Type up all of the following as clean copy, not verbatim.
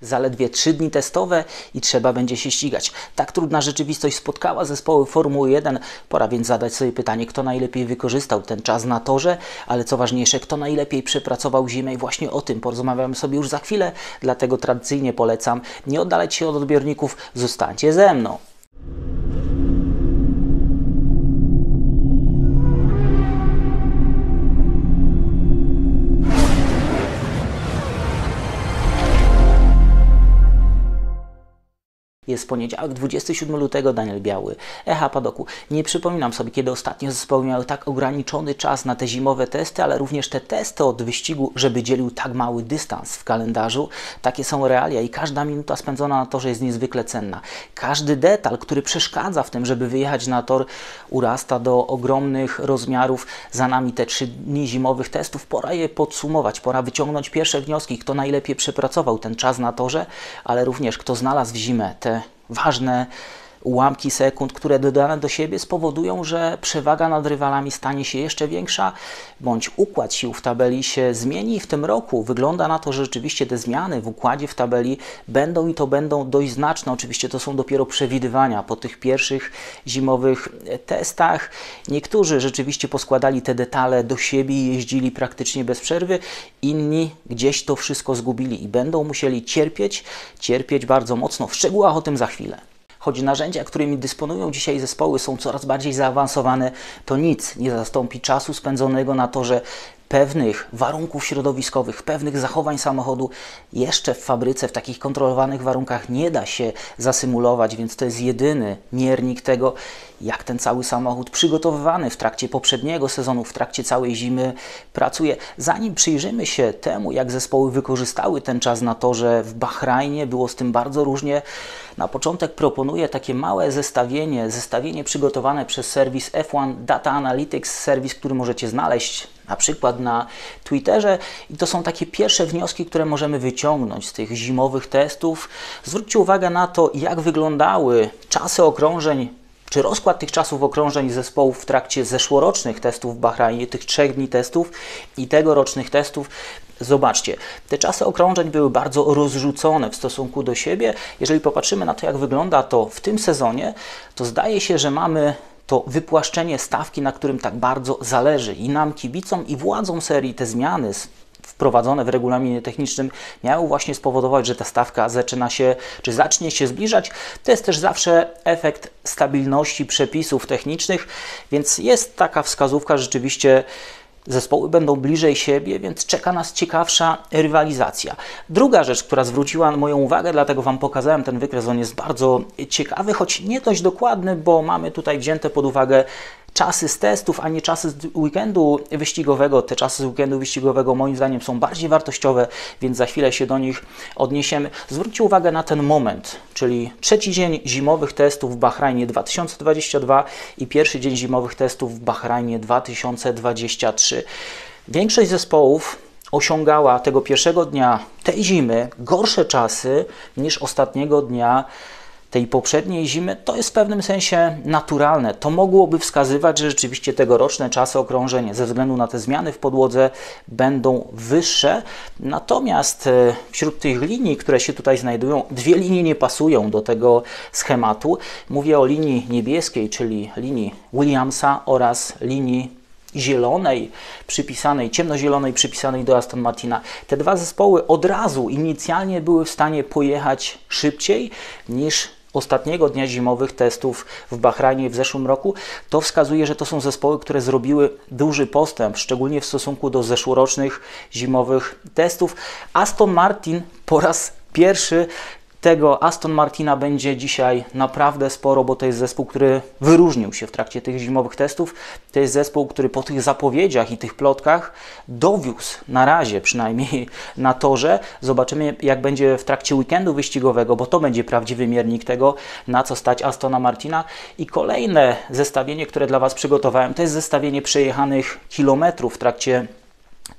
Zaledwie 3 dni testowe i trzeba będzie się ścigać. Tak trudna rzeczywistość spotkała zespoły Formuły 1. Pora więc zadać sobie pytanie, kto najlepiej wykorzystał ten czas na torze, ale co ważniejsze, kto najlepiej przepracował zimę i właśnie o tym porozmawiamy sobie już za chwilę. Dlatego tradycyjnie polecam nie oddalać się od odbiorników, zostańcie ze mną. Jest poniedziałek, 27 lutego, Daniel Biały, Echa Padoku. Nie przypominam sobie, kiedy ostatnio zespoły miały tak ograniczony czas na te zimowe testy, ale również te testy od wyścigu, żeby dzielił tak mały dystans w kalendarzu. Takie są realia i każda minuta spędzona na torze jest niezwykle cenna. Każdy detal, który przeszkadza w tym, żeby wyjechać na tor, urasta do ogromnych rozmiarów. Za nami te 3 dni zimowych testów. Pora je podsumować, pora wyciągnąć pierwsze wnioski, kto najlepiej przepracował ten czas na torze, ale również kto znalazł w zimę te ważne ułamki sekund, które dodane do siebie spowodują, że przewaga nad rywalami stanie się jeszcze większa, bądź układ sił w tabeli się zmieni i w tym roku wygląda na to, że rzeczywiście te zmiany w układzie w tabeli będą i to będą dość znaczne. Oczywiście to są dopiero przewidywania po tych pierwszych zimowych testach. Niektórzy rzeczywiście poskładali te detale do siebie i jeździli praktycznie bez przerwy, inni gdzieś to wszystko zgubili i będą musieli cierpieć bardzo mocno. W szczegółach o tym za chwilę. Choć narzędzia, którymi dysponują dzisiaj zespoły, są coraz bardziej zaawansowane, to nic nie zastąpi czasu spędzonego na torze, pewnych warunków środowiskowych, pewnych zachowań samochodu. Jeszcze w fabryce, w takich kontrolowanych warunkach nie da się zasymulować, więc to jest jedyny miernik tego, jak ten cały samochód przygotowywany w trakcie poprzedniego sezonu, w trakcie całej zimy pracuje. Zanim przyjrzymy się temu, jak zespoły wykorzystały ten czas na torze w Bahrajnie, było z tym bardzo różnie. Na początek proponuję takie małe zestawienie przygotowane przez serwis F1 Data Analytics, serwis, który możecie znaleźć na przykład na Twitterze i to są takie pierwsze wnioski, które możemy wyciągnąć z tych zimowych testów. Zwróćcie uwagę na to, jak wyglądały czasy okrążeń, czy rozkład tych czasów okrążeń zespołów w trakcie zeszłorocznych testów w Bahrajnie, tych 3 dni testów i tegorocznych testów. Zobaczcie, te czasy okrążeń były bardzo rozrzucone w stosunku do siebie. Jeżeli popatrzymy na to, jak wygląda to w tym sezonie, to zdaje się, że mamy to wypłaszczenie stawki, na którym tak bardzo zależy i nam, kibicom, i władzom serii. Te zmiany wprowadzone w regulaminie technicznym miały właśnie spowodować, że ta stawka zacznie się zbliżać. To jest też zawsze efekt stabilności przepisów technicznych, więc jest taka wskazówka, rzeczywiście zespoły będą bliżej siebie, więc czeka nas ciekawsza rywalizacja. Druga rzecz, która zwróciła moją uwagę, dlatego Wam pokazałem ten wykres, on jest bardzo ciekawy, choć nie dość dokładny, bo mamy tutaj wzięte pod uwagę czasy z testów, a nie czasy z weekendu wyścigowego. Te czasy z weekendu wyścigowego moim zdaniem są bardziej wartościowe, więc za chwilę się do nich odniesiemy. Zwróćcie uwagę na ten moment, czyli 3. dzień zimowych testów w Bahrajnie 2022 i 1. dzień zimowych testów w Bahrajnie 2023. Większość zespołów osiągała tego pierwszego dnia tej zimy gorsze czasy niż ostatniego dnia tej poprzedniej zimy. To jest w pewnym sensie naturalne. To mogłoby wskazywać, że rzeczywiście tegoroczne czasy okrążeń ze względu na te zmiany w podłodze będą wyższe. Natomiast wśród tych linii, które się tutaj znajdują, 2 linie nie pasują do tego schematu. Mówię o linii niebieskiej, czyli linii Williamsa oraz linii zielonej, ciemnozielonej, przypisanej do Aston Martina. Te dwa zespoły od razu inicjalnie były w stanie pojechać szybciej niż ostatniego dnia zimowych testów w Bahrajnie w zeszłym roku. To wskazuje, że to są zespoły, które zrobiły duży postęp, szczególnie w stosunku do zeszłorocznych zimowych testów. Aston Martin po raz pierwszy, tego Aston Martina będzie dzisiaj naprawdę sporo, bo to jest zespół, który wyróżnił się w trakcie tych zimowych testów. To jest zespół, który po tych zapowiedziach i tych plotkach dowiózł na razie przynajmniej na torze. Zobaczymy, jak będzie w trakcie weekendu wyścigowego, bo to będzie prawdziwy miernik tego, na co stać Astona Martina. I kolejne zestawienie, które dla Was przygotowałem, to jest zestawienie przejechanych kilometrów w trakcie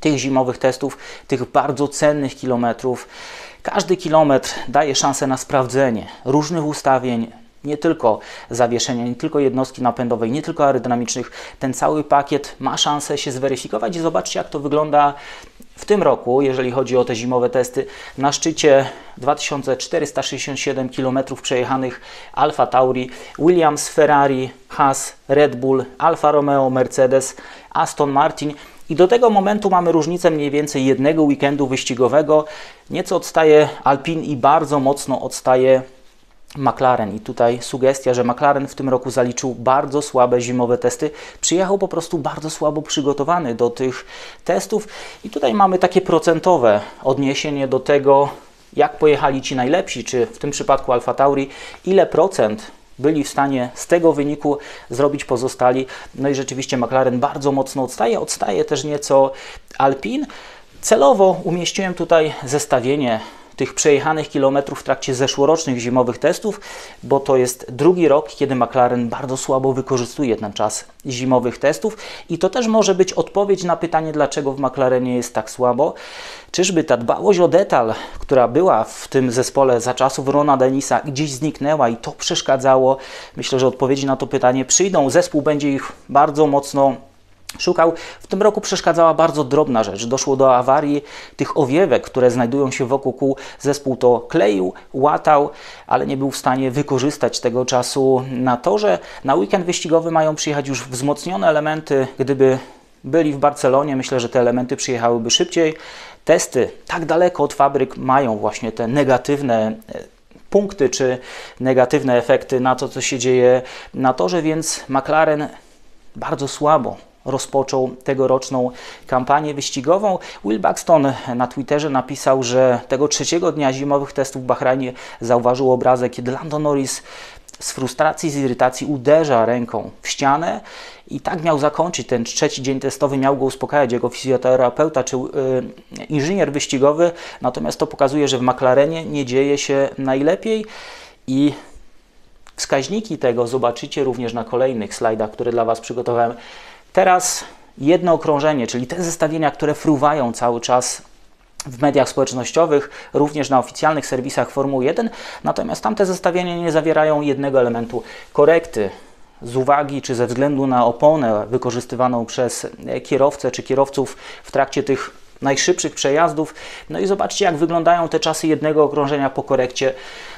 tych zimowych testów, tych bardzo cennych kilometrów. Każdy kilometr daje szansę na sprawdzenie różnych ustawień, nie tylko zawieszenia, nie tylko jednostki napędowej, nie tylko aerodynamicznych. Ten cały pakiet ma szansę się zweryfikować i zobaczcie, jak to wygląda w tym roku, jeżeli chodzi o te zimowe testy. Na szczycie 2467 km przejechanych Alfa Tauri, Williams, Ferrari, Haas, Red Bull, Alfa Romeo, Mercedes, Aston Martin. I do tego momentu mamy różnicę mniej więcej jednego weekendu wyścigowego. Nieco odstaje Alpine i bardzo mocno odstaje McLaren. I tutaj sugestia, że McLaren w tym roku zaliczył bardzo słabe zimowe testy. Przyjechał po prostu bardzo słabo przygotowany do tych testów. I tutaj mamy takie procentowe odniesienie do tego, jak pojechali ci najlepsi, czy w tym przypadku Alfa Tauri, ile procent byli w stanie z tego wyniku zrobić pozostali. No i rzeczywiście McLaren bardzo mocno odstaje też nieco Alpine. Celowo umieściłem tutaj zestawienie tych przejechanych kilometrów w trakcie zeszłorocznych zimowych testów, bo to jest drugi rok, kiedy McLaren bardzo słabo wykorzystuje ten czas zimowych testów i to też może być odpowiedź na pytanie, dlaczego w McLarenie jest tak słabo. Czyżby ta dbałość o detal, która była w tym zespole za czasów Rona Denisa, gdzieś zniknęła i to przeszkadzało? Myślę, że odpowiedzi na to pytanie przyjdą. Zespół będzie ich bardzo mocno szukał. W tym roku przeszkadzała bardzo drobna rzecz. Doszło do awarii tych owiewek, które znajdują się wokół kół. Zespół to kleił, łatał, ale nie był w stanie wykorzystać tego czasu na torze. Na weekend wyścigowy mają przyjechać już wzmocnione elementy. Gdyby byli w Barcelonie, myślę, że te elementy przyjechałyby szybciej. Testy tak daleko od fabryk mają właśnie te negatywne punkty czy negatywne efekty na to, co się dzieje na torze, więc McLaren bardzo słabo rozpoczął tegoroczną kampanię wyścigową. Will Buxton na Twitterze napisał, że tego trzeciego dnia zimowych testów w Bahrajnie zauważył obrazek, kiedy Lando Norris z frustracji, z irytacji uderza ręką w ścianę i tak miał zakończyć ten trzeci dzień testowy, miał go uspokajać jego fizjoterapeuta czy inżynier wyścigowy, natomiast to pokazuje, że w McLarenie nie dzieje się najlepiej i wskaźniki tego zobaczycie również na kolejnych slajdach, które dla Was przygotowałem. Teraz jedno okrążenie, czyli te zestawienia, które fruwają cały czas w mediach społecznościowych, również na oficjalnych serwisach Formuły 1, natomiast tamte zestawienia nie zawierają jednego elementu korekty z uwagi czy ze względu na oponę wykorzystywaną przez kierowcę czy kierowców w trakcie tych najszybszych przejazdów. No i zobaczcie, jak wyglądają te czasy jednego okrążenia po korekcie.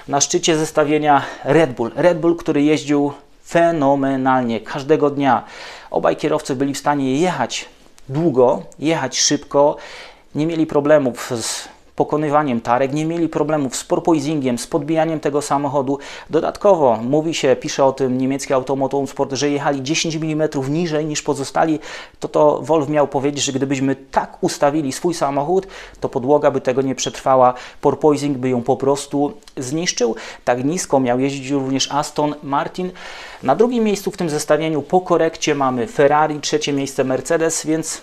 Na szczycie zestawienia Red Bull, który jeździł fenomenalnie każdego dnia. Obaj kierowcy byli w stanie jechać długo, jechać szybko, nie mieli problemów z pokonywaniem tarek, nie mieli problemów z porpoisingiem, z podbijaniem tego samochodu. Dodatkowo pisze o tym niemiecki Automotor Sport, że jechali 10 mm niżej niż pozostali. To Wolf miał powiedzieć, że gdybyśmy tak ustawili swój samochód, to podłoga by tego nie przetrwała, porpoising by ją po prostu zniszczył. Tak nisko miał jeździć również Aston Martin. Na drugim miejscu w tym zestawieniu po korekcie mamy Ferrari, trzecie miejsce Mercedes, więc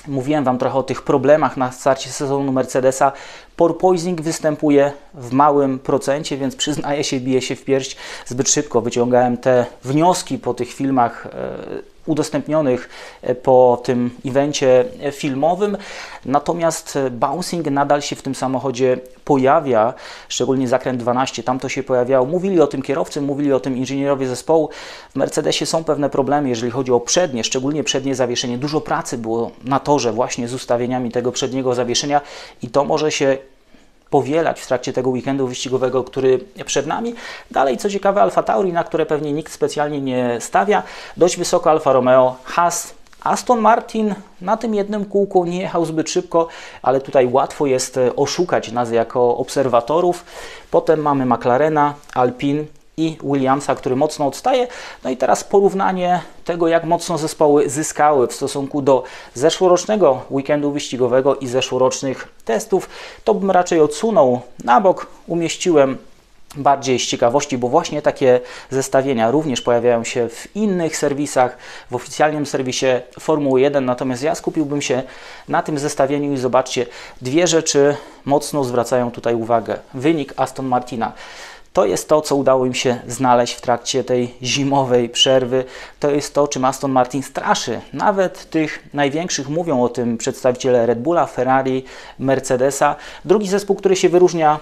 mówiłem Wam trochę o tych problemach na starcie sezonu Mercedesa. Porpoising występuje w małym procencie, więc przyznaję się, biję się w pierś. Zbyt szybko wyciągałem te wnioski po tych filmach udostępnionych po tym evencie filmowym. Natomiast bouncing nadal się w tym samochodzie pojawia, szczególnie zakręt 12, tam to się pojawiało. Mówili o tym kierowcy, mówili o tym inżynierowie zespołu. W Mercedesie są pewne problemy, jeżeli chodzi o przednie, szczególnie przednie zawieszenie. Dużo pracy było na torze właśnie z ustawieniami tego przedniego zawieszenia i to może się powielać w trakcie tego weekendu wyścigowego, który przed nami. Dalej, co ciekawe, Alfa Tauri, na które pewnie nikt specjalnie nie stawia. Dość wysoko Alfa Romeo, Haas, Aston Martin na tym jednym kółku nie jechał zbyt szybko, ale tutaj łatwo jest oszukać nas jako obserwatorów. Potem mamy McLarena, Alpine i Williamsa, który mocno odstaje. No i teraz porównanie tego, jak mocno zespoły zyskały w stosunku do zeszłorocznego weekendu wyścigowego i zeszłorocznych testów. To bym raczej odsunął na bok, umieściłem bardziej z ciekawości, bo właśnie takie zestawienia również pojawiają się w innych serwisach, w oficjalnym serwisie Formuły 1, natomiast ja skupiłbym się na tym zestawieniu i zobaczcie, dwie rzeczy mocno zwracają tutaj uwagę. Wynik Aston Martina. To jest to, co udało im się znaleźć w trakcie tej zimowej przerwy. To jest to, czym Aston Martin straszy. Nawet tych największych mówią o tym przedstawiciele Red Bulla, Ferrari, Mercedesa. Drugi zespół, który się wyróżnia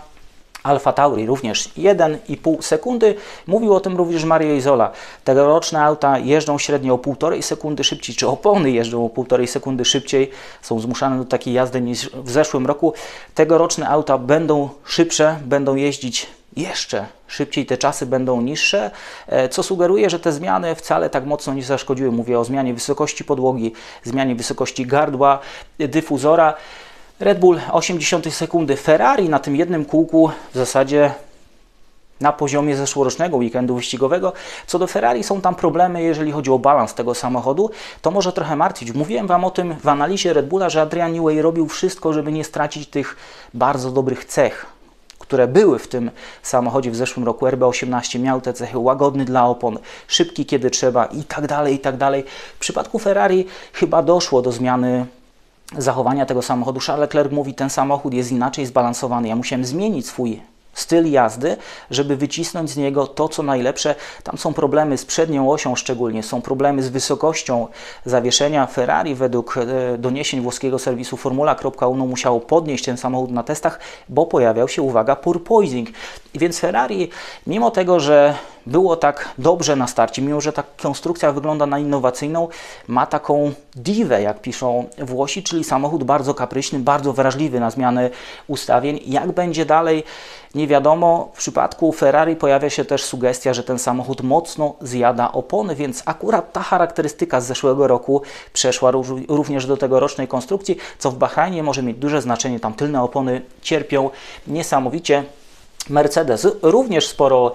Alfa Tauri również 1,5 sekundy. Mówił o tym również Mario Isola. Tegoroczne auta jeżdżą średnio o 1,5 sekundy szybciej, czy opony jeżdżą o 1,5 sekundy szybciej, są zmuszane do takiej jazdy niż w zeszłym roku. Tegoroczne auta będą szybsze, będą jeździć jeszcze szybciej, te czasy będą niższe, co sugeruje, że te zmiany wcale tak mocno nie zaszkodziły. Mówię o zmianie wysokości podłogi, zmianie wysokości gardła, dyfuzora. Red Bull 0,8 sekundy, Ferrari na tym jednym kółku w zasadzie na poziomie zeszłorocznego weekendu wyścigowego. Co do Ferrari, są tam problemy, jeżeli chodzi o balans tego samochodu. To może trochę martwić. Mówiłem Wam o tym w analizie Red Bulla, że Adrian Newey robił wszystko, żeby nie stracić tych bardzo dobrych cech, które były w tym samochodzie w zeszłym roku. RB18 miał te cechy: łagodny dla opon, szybki kiedy trzeba i tak dalej, i tak dalej. W przypadku Ferrari chyba doszło do zmiany zachowania tego samochodu. Charles Leclerc mówi, ten samochód jest inaczej zbalansowany. Ja musiałem zmienić swój styl jazdy, żeby wycisnąć z niego to, co najlepsze. Tam są problemy z przednią osią szczególnie, są problemy z wysokością zawieszenia. Ferrari według doniesień włoskiego serwisu Formula.1 musiało podnieść ten samochód na testach, bo pojawiał się, uwaga, porpoising. Więc Ferrari, mimo tego, że było tak dobrze na starcie, mimo że ta konstrukcja wygląda na innowacyjną, ma taką diwę, jak piszą Włosi, czyli samochód bardzo kapryśny, bardzo wrażliwy na zmiany ustawień. Jak będzie dalej, nie wiadomo. W przypadku Ferrari pojawia się też sugestia, że ten samochód mocno zjada opony, więc akurat ta charakterystyka z zeszłego roku przeszła również do tegorocznej konstrukcji, co w Bahrajnie może mieć duże znaczenie. Tam tylne opony cierpią niesamowicie. Mercedes również sporo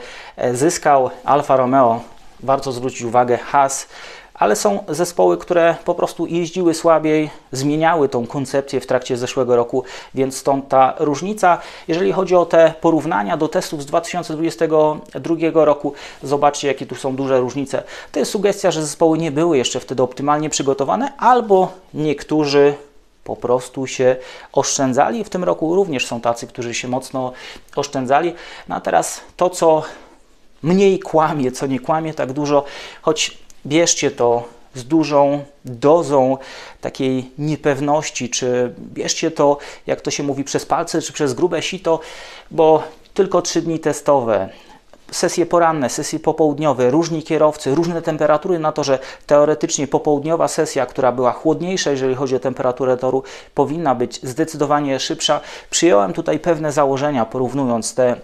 zyskał, Alfa Romeo, warto zwrócić uwagę, Haas, ale są zespoły, które po prostu jeździły słabiej, zmieniały tą koncepcję w trakcie zeszłego roku, więc stąd ta różnica. Jeżeli chodzi o te porównania do testów z 2022 roku, zobaczcie, jakie tu są duże różnice. To jest sugestia, że zespoły nie były jeszcze wtedy optymalnie przygotowane, albo niektórzy po prostu się oszczędzali. W tym roku również są tacy, którzy się mocno oszczędzali. No a teraz to, co mniej kłamie, co nie kłamie tak dużo, choć bierzcie to z dużą dozą takiej niepewności, czy bierzcie to, jak to się mówi, przez palce, czy przez grube sito, bo tylko 3 dni testowe, sesje poranne, sesje popołudniowe, różni kierowcy, różne temperatury na torze. Teoretycznie popołudniowa sesja, która była chłodniejsza, jeżeli chodzi o temperaturę toru, powinna być zdecydowanie szybsza. Przyjąłem tutaj pewne założenia, porównując te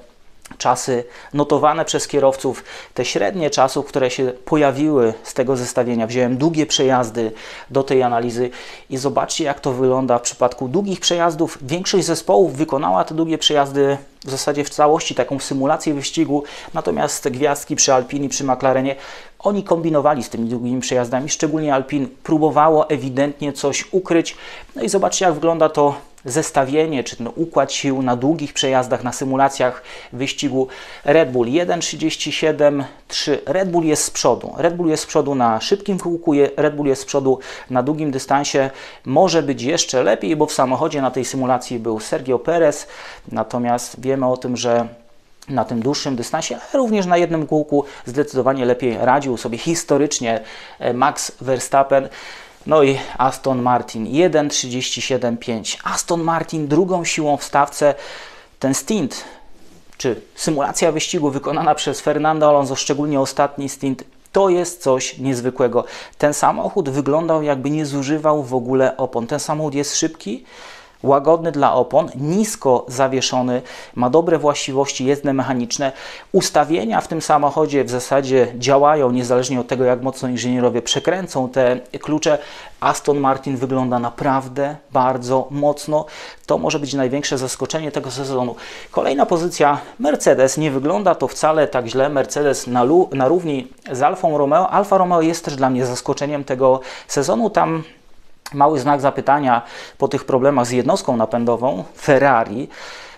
czasy notowane przez kierowców, te średnie czasów, które się pojawiły z tego zestawienia. Wziąłem długie przejazdy do tej analizy i zobaczcie, jak to wygląda w przypadku długich przejazdów. Większość zespołów wykonała te długie przejazdy w zasadzie w całości, taką symulację wyścigu, natomiast gwiazdki przy Alpinie, przy McLarenie, oni kombinowali z tymi długimi przejazdami, szczególnie Alpine próbowało ewidentnie coś ukryć. No i zobaczcie, jak wygląda to zestawienie, czy ten układ sił na długich przejazdach, na symulacjach wyścigu. Red Bull 1,37,3. Red Bull jest z przodu. Red Bull jest z przodu na szybkim kółku, Red Bull jest z przodu na długim dystansie. Może być jeszcze lepiej, bo w samochodzie na tej symulacji był Sergio Perez, natomiast wiemy o tym, że na tym dłuższym dystansie, ale również na jednym kółku zdecydowanie lepiej radził sobie historycznie Max Verstappen. No i Aston Martin 1,37,5. Aston Martin drugą siłą w stawce. Ten stint, czy symulacja wyścigu wykonana przez Fernando Alonso, szczególnie ostatni stint, to jest coś niezwykłego. Ten samochód wyglądał, jakby nie zużywał w ogóle opon. Ten samochód jest szybki, łagodny dla opon, nisko zawieszony, ma dobre właściwości jezdne mechaniczne. Ustawienia w tym samochodzie w zasadzie działają niezależnie od tego, jak mocno inżynierowie przekręcą te klucze. Aston Martin wygląda naprawdę bardzo mocno. To może być największe zaskoczenie tego sezonu. Kolejna pozycja Mercedes. Nie wygląda to wcale tak źle. Mercedes na równi z Alfą Romeo. Alfa Romeo jest też dla mnie zaskoczeniem tego sezonu. Tam mały znak zapytania po tych problemach z jednostką napędową Ferrari.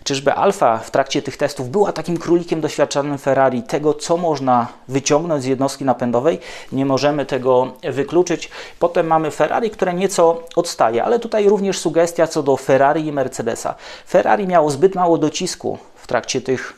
Czyżby Alfa w trakcie tych testów była takim królikiem doświadczonym Ferrari, tego co można wyciągnąć z jednostki napędowej? Nie możemy tego wykluczyć. Potem mamy Ferrari, które nieco odstaje, ale tutaj również sugestia co do Ferrari i Mercedesa. Ferrari miało zbyt mało docisku w trakcie tych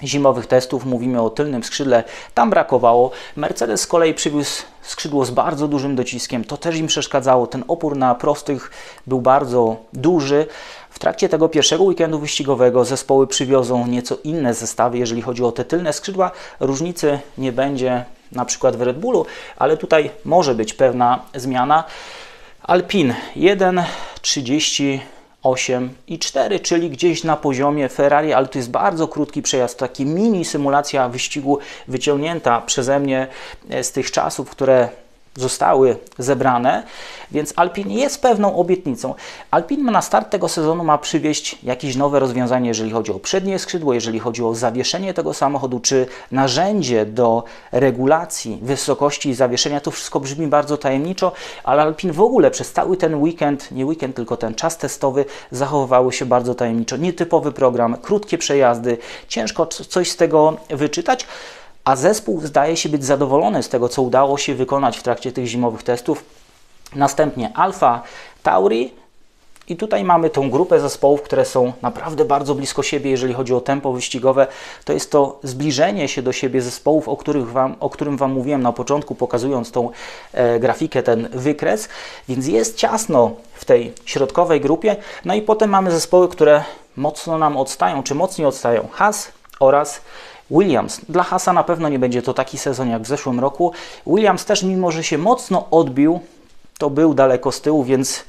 zimowych testów, mówimy o tylnym skrzydle, tam brakowało. Mercedes z kolei przywiózł skrzydło z bardzo dużym dociskiem, to też im przeszkadzało, ten opór na prostych był bardzo duży. W trakcie tego pierwszego weekendu wyścigowego zespoły przywiozą nieco inne zestawy, jeżeli chodzi o te tylne skrzydła. Różnicy nie będzie na przykład w Red Bullu, ale tutaj może być pewna zmiana. Alpine 1:38,4, czyli gdzieś na poziomie Ferrari, ale to jest bardzo krótki przejazd, taki mini symulacja wyścigu wyciągnięta przeze mnie z tych czasów, które zostały zebrane, więc Alpine jest pewną obietnicą. Alpine na start tego sezonu ma przywieźć jakieś nowe rozwiązanie, jeżeli chodzi o przednie skrzydło, jeżeli chodzi o zawieszenie tego samochodu, czy narzędzie do regulacji wysokości zawieszenia. To wszystko brzmi bardzo tajemniczo, ale Alpine w ogóle przez cały ten weekend, nie weekend, tylko ten czas testowy zachowywały się bardzo tajemniczo. Nietypowy program, krótkie przejazdy, ciężko coś z tego wyczytać. A zespół zdaje się być zadowolony z tego, co udało się wykonać w trakcie tych zimowych testów. Następnie Alfa Tauri i tutaj mamy tą grupę zespołów, które są naprawdę bardzo blisko siebie, jeżeli chodzi o tempo wyścigowe. To jest to zbliżenie się do siebie zespołów, o którym Wam mówiłem na początku, pokazując tą grafikę, ten wykres. Więc jest ciasno w tej środkowej grupie. No i potem mamy zespoły, które mocno nam odstają, czy mocniej odstają. Haas oraz Williams. Dla Haasa na pewno nie będzie to taki sezon jak w zeszłym roku. Williams też, mimo że się mocno odbił, to był daleko z tyłu, więc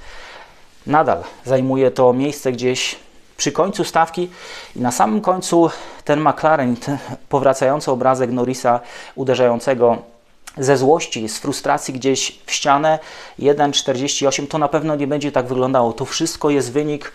nadal zajmuje to miejsce gdzieś przy końcu stawki. I na samym końcu ten McLaren, ten powracający obrazek Norrisa uderzającego ze złości, z frustracji gdzieś w ścianę, 1:48, to na pewno nie będzie tak wyglądało. To wszystko jest wynik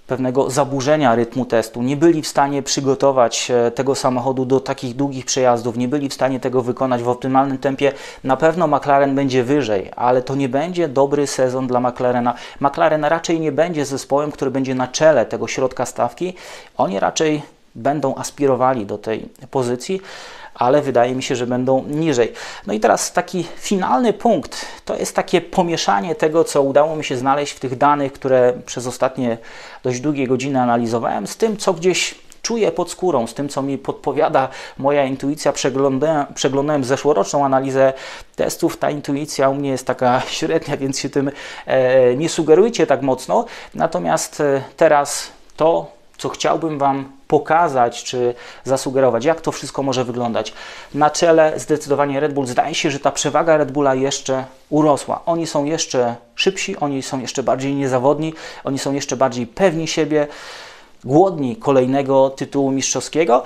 pewnego zaburzenia rytmu testu. Nie byli w stanie przygotować tego samochodu do takich długich przejazdów, nie byli w stanie tego wykonać w optymalnym tempie. Na pewno McLaren będzie wyżej, ale to nie będzie dobry sezon dla McLarena. McLaren raczej nie będzie zespołem, który będzie na czele tego środka stawki. Oni raczej będą aspirowali do tej pozycji, ale wydaje mi się, że będą niżej. No i teraz taki finalny punkt, to jest takie pomieszanie tego, co udało mi się znaleźć w tych danych, które przez ostatnie dość długie godziny analizowałem, z tym, co gdzieś czuję pod skórą, z tym, co mi podpowiada moja intuicja. Przeglądałem zeszłoroczną analizę testów. Ta intuicja u mnie jest taka średnia, więc się tym nie sugerujcie tak mocno. Natomiast teraz to, co chciałbym Wam pokazać, czy zasugerować, jak to wszystko może wyglądać. Na czele zdecydowanie Red Bull. Zdaje się, że ta przewaga Red Bulla jeszcze urosła. Oni są jeszcze szybsi, oni są jeszcze bardziej niezawodni, oni są jeszcze bardziej pewni siebie, głodni kolejnego tytułu mistrzowskiego,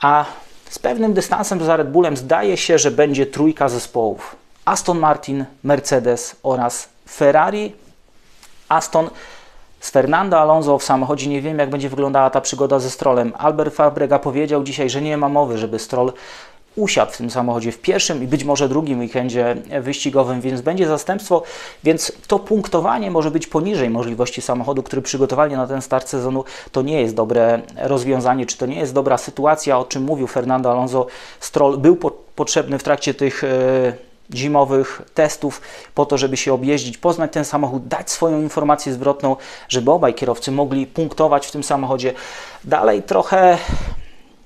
a z pewnym dystansem za Red Bullem zdaje się, że będzie trójka zespołów. Aston Martin, Mercedes oraz Ferrari. Aston z Fernando Alonso w samochodzie, nie wiem, jak będzie wyglądała ta przygoda ze Strollem. Albert Fabrega powiedział dzisiaj, że nie ma mowy, żeby Stroll usiadł w tym samochodzie w pierwszym i być może drugim weekendzie wyścigowym, więc będzie zastępstwo, więc to punktowanie może być poniżej możliwości samochodu, który przygotowali na ten start sezonu. To nie jest dobre rozwiązanie, czy to nie jest dobra sytuacja, o czym mówił Fernando Alonso. Stroll był potrzebny w trakcie tych zimowych testów po to, żeby się objeździć, poznać ten samochód, dać swoją informację zwrotną, żeby obaj kierowcy mogli punktować w tym samochodzie. Dalej trochę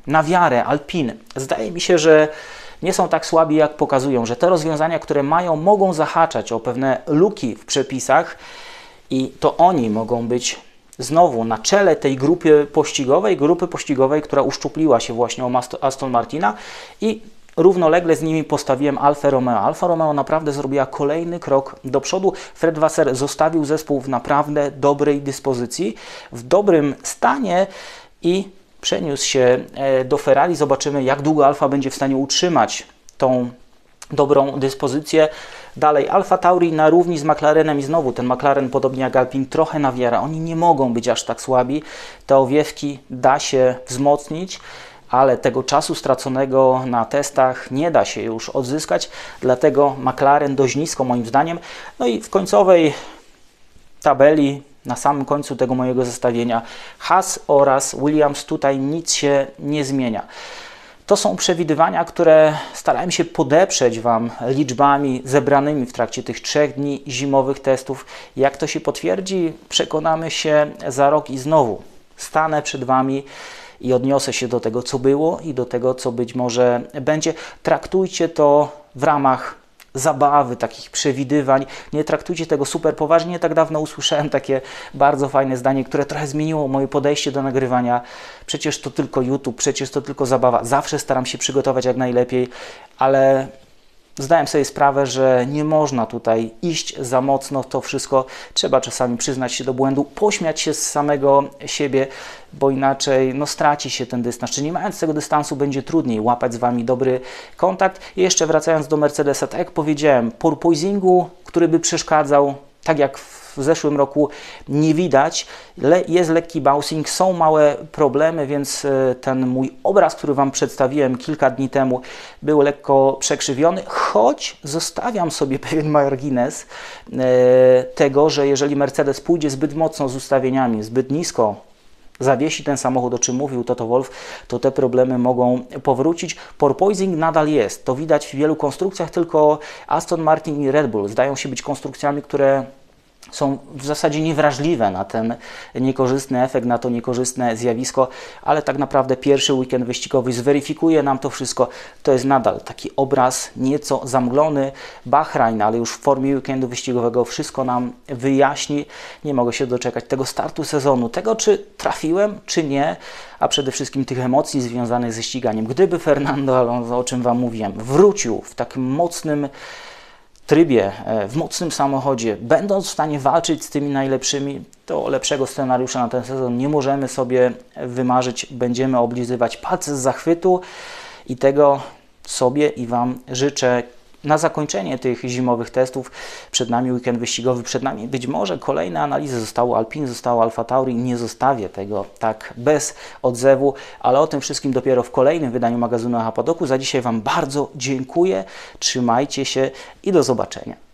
na wiarę Alpine. Zdaje mi się, że nie są tak słabi, jak pokazują, że te rozwiązania, które mają, mogą zahaczać o pewne luki w przepisach i to oni mogą być znowu na czele tej grupy pościgowej, która uszczupliła się właśnie o Aston Martina i równolegle z nimi postawiłem Alfa Romeo. Alfa Romeo naprawdę zrobiła kolejny krok do przodu. Fred Vasseur zostawił zespół w naprawdę dobrej dyspozycji, w dobrym stanie i przeniósł się do Ferrari. Zobaczymy, jak długo Alfa będzie w stanie utrzymać tą dobrą dyspozycję. Dalej Alfa Tauri na równi z McLarenem i znowu ten McLaren, podobnie jak Alpine, trochę na wiarę. Oni nie mogą być aż tak słabi. Te owiewki da się wzmocnić, ale tego czasu straconego na testach nie da się już odzyskać, dlatego McLaren dość nisko moim zdaniem. No i w końcowej tabeli, na samym końcu tego mojego zestawienia, Haas oraz Williams, tutaj nic się nie zmienia. To są przewidywania, które starałem się podeprzeć Wam liczbami zebranymi w trakcie tych 3 dni zimowych testów. Jak to się potwierdzi, przekonamy się za rok i znowu stanę przed Wami i odniosę się do tego, co było i do tego, co być może będzie. Traktujcie to w ramach zabawy, takich przewidywań. Nie traktujcie tego super poważnie. Tak dawno usłyszałem takie bardzo fajne zdanie, które trochę zmieniło moje podejście do nagrywania. Przecież to tylko YouTube, przecież to tylko zabawa. Zawsze staram się przygotować jak najlepiej, ale zdałem sobie sprawę, że nie można tutaj iść za mocno w to wszystko. Trzeba czasami przyznać się do błędu, pośmiać się z samego siebie, bo inaczej straci się ten dystans. Czy nie mając tego dystansu będzie trudniej łapać z Wami dobry kontakt. I jeszcze wracając do Mercedesa, tak jak powiedziałem, porpoisingu, który by przeszkadzał, tak jak w zeszłym roku nie widać, jest lekki bouncing, są małe problemy, więc ten mój obraz, który Wam przedstawiłem kilka dni temu, był lekko przekrzywiony, choć zostawiam sobie pewien margines tego, że jeżeli Mercedes pójdzie zbyt mocno z ustawieniami, zbyt nisko, zawiesi ten samochód, o czym mówił Toto Wolff, to te problemy mogą powrócić. Porpoising nadal jest, to widać w wielu konstrukcjach, tylko Aston Martin i Red Bull zdają się być konstrukcjami, które są w zasadzie niewrażliwe na ten niekorzystny efekt, na to niekorzystne zjawisko, ale tak naprawdę pierwszy weekend wyścigowy zweryfikuje nam to wszystko. To jest nadal taki obraz nieco zamglony. Bahrain, ale już w formie weekendu wyścigowego wszystko nam wyjaśni. Nie mogę się doczekać tego startu sezonu, tego czy trafiłem, czy nie, a przede wszystkim tych emocji związanych ze ściganiem. Gdyby Fernando Alonso, o czym Wam mówiłem, wrócił w takim mocnym trybie, w mocnym samochodzie, będąc w stanie walczyć z tymi najlepszymi, to lepszego scenariusza na ten sezon nie możemy sobie wymarzyć. Będziemy oblizywać palce z zachwytu i tego sobie i Wam życzę. Na zakończenie tych zimowych testów przed nami weekend wyścigowy, przed nami być może kolejne analizy. Zostało Alpine, zostało Alfa Tauri. Nie zostawię tego tak bez odzewu, ale o tym wszystkim dopiero w kolejnym wydaniu magazynu Echa Padoku. Za dzisiaj Wam bardzo dziękuję. Trzymajcie się i do zobaczenia.